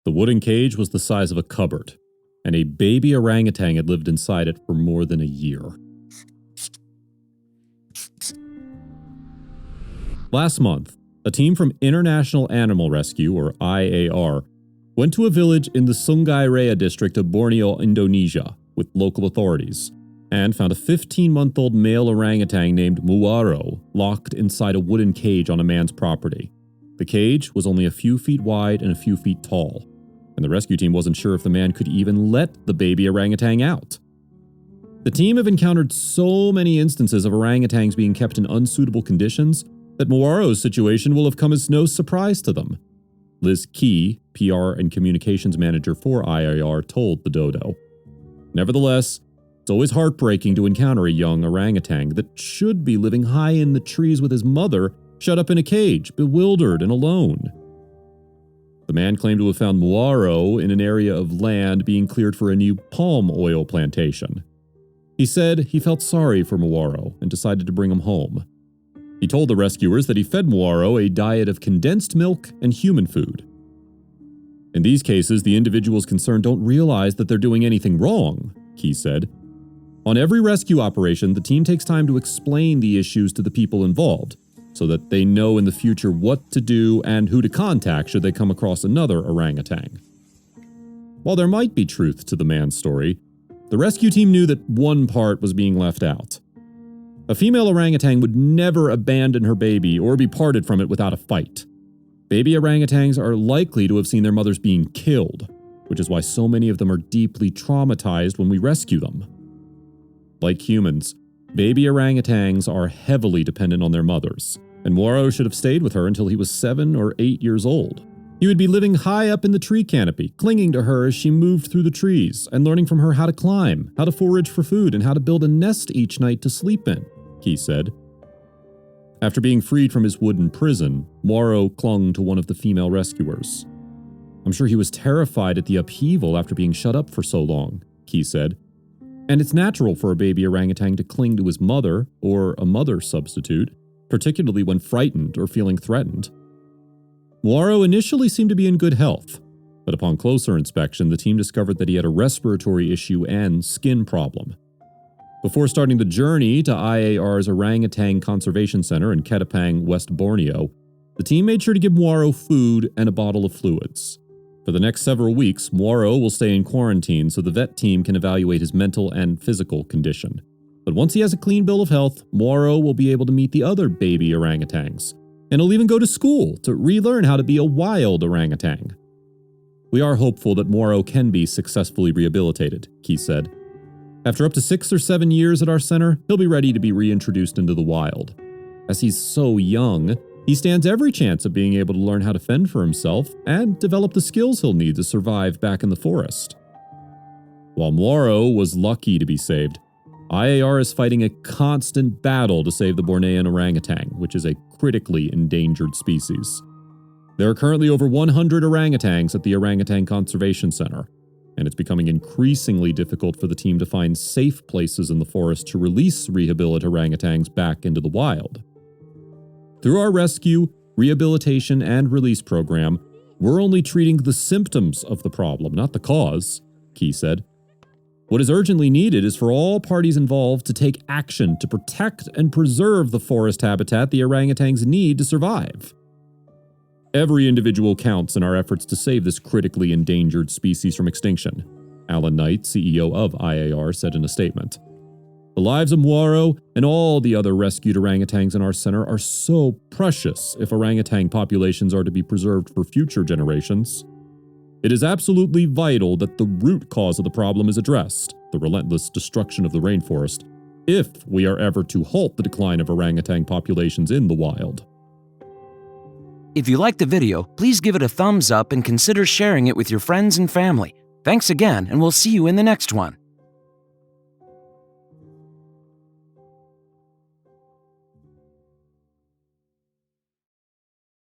The wooden cage was the size of a cupboard, and a baby orangutan had lived inside it for more than a year. Last month, a team from International Animal Rescue, or IAR, went to a village in the Sungai Raya district of Borneo, Indonesia, with local authorities, and found a 15-month-old male orangutan named Muaro locked inside a wooden cage on a man's property. The cage was only a few feet wide and a few feet tall, and the rescue team wasn't sure if the man could even let the baby orangutan out. The team have encountered so many instances of orangutans being kept in unsuitable conditions that Muaro's situation will have come as no surprise to them. Liz Key, PR and communications manager for IAR, told the Dodo. Nevertheless, it's always heartbreaking to encounter a young orangutan that should be living high in the trees with his mother, shut up in a cage, bewildered and alone. The man claimed to have found Muaro in an area of land being cleared for a new palm oil plantation. He said he felt sorry for Muaro and decided to bring him home. He told the rescuers that he fed Muaro a diet of condensed milk and human food. In these cases, the individuals concerned don't realize that they're doing anything wrong, Key said. On every rescue operation, the team takes time to explain the issues to the people involved, so that they know in the future what to do and who to contact should they come across another orangutan. While there might be truth to the man's story, the rescue team knew that one part was being left out. A female orangutan would never abandon her baby or be parted from it without a fight. Baby orangutans are likely to have seen their mothers being killed, which is why so many of them are deeply traumatized when we rescue them. Like humans, baby orangutans are heavily dependent on their mothers, and Muaro should have stayed with her until he was 7 or 8 years old. He would be living high up in the tree canopy, clinging to her as she moved through the trees, and learning from her how to climb, how to forage for food, and how to build a nest each night to sleep in, Key said. After being freed from his wooden prison, Muaro clung to one of the female rescuers. I'm sure he was terrified at the upheaval after being shut up for so long, Key said. And it's natural for a baby orangutan to cling to his mother or a mother substitute, particularly when frightened or feeling threatened. Muaro initially seemed to be in good health, but upon closer inspection, the team discovered that he had a respiratory issue and skin problem. Before starting the journey to IAR's Orangutan Conservation Center in Ketapang, West Borneo, the team made sure to give Muaro food and a bottle of fluids. For the next several weeks, Muaro will stay in quarantine so the vet team can evaluate his mental and physical condition. But once he has a clean bill of health, Muaro will be able to meet the other baby orangutans, and he'll even go to school to relearn how to be a wild orangutan. We are hopeful that Muaro can be successfully rehabilitated, Key said. After up to 6 or 7 years at our center, he'll be ready to be reintroduced into the wild. As he's so young, he stands every chance of being able to learn how to fend for himself and develop the skills he'll need to survive back in the forest. While Muaro was lucky to be saved, IAR is fighting a constant battle to save the Bornean orangutan, which is a critically endangered species. There are currently over 100 orangutans at the Orangutan Conservation Center, and it's becoming increasingly difficult for the team to find safe places in the forest to release rehabilitated orangutans back into the wild. Through our rescue, rehabilitation, and release program, we're only treating the symptoms of the problem, not the cause, Key said. What is urgently needed is for all parties involved to take action to protect and preserve the forest habitat the orangutans need to survive. Every individual counts in our efforts to save this critically endangered species from extinction, Alan Knight, CEO of IAR, said in a statement. The lives of Muaro and all the other rescued orangutans in our center are so precious if orangutan populations are to be preserved for future generations. It is absolutely vital that the root cause of the problem is addressed, the relentless destruction of the rainforest, if we are ever to halt the decline of orangutan populations in the wild. If you liked the video, please give it a thumbs up and consider sharing it with your friends and family. Thanks again, and we'll see you in the next one.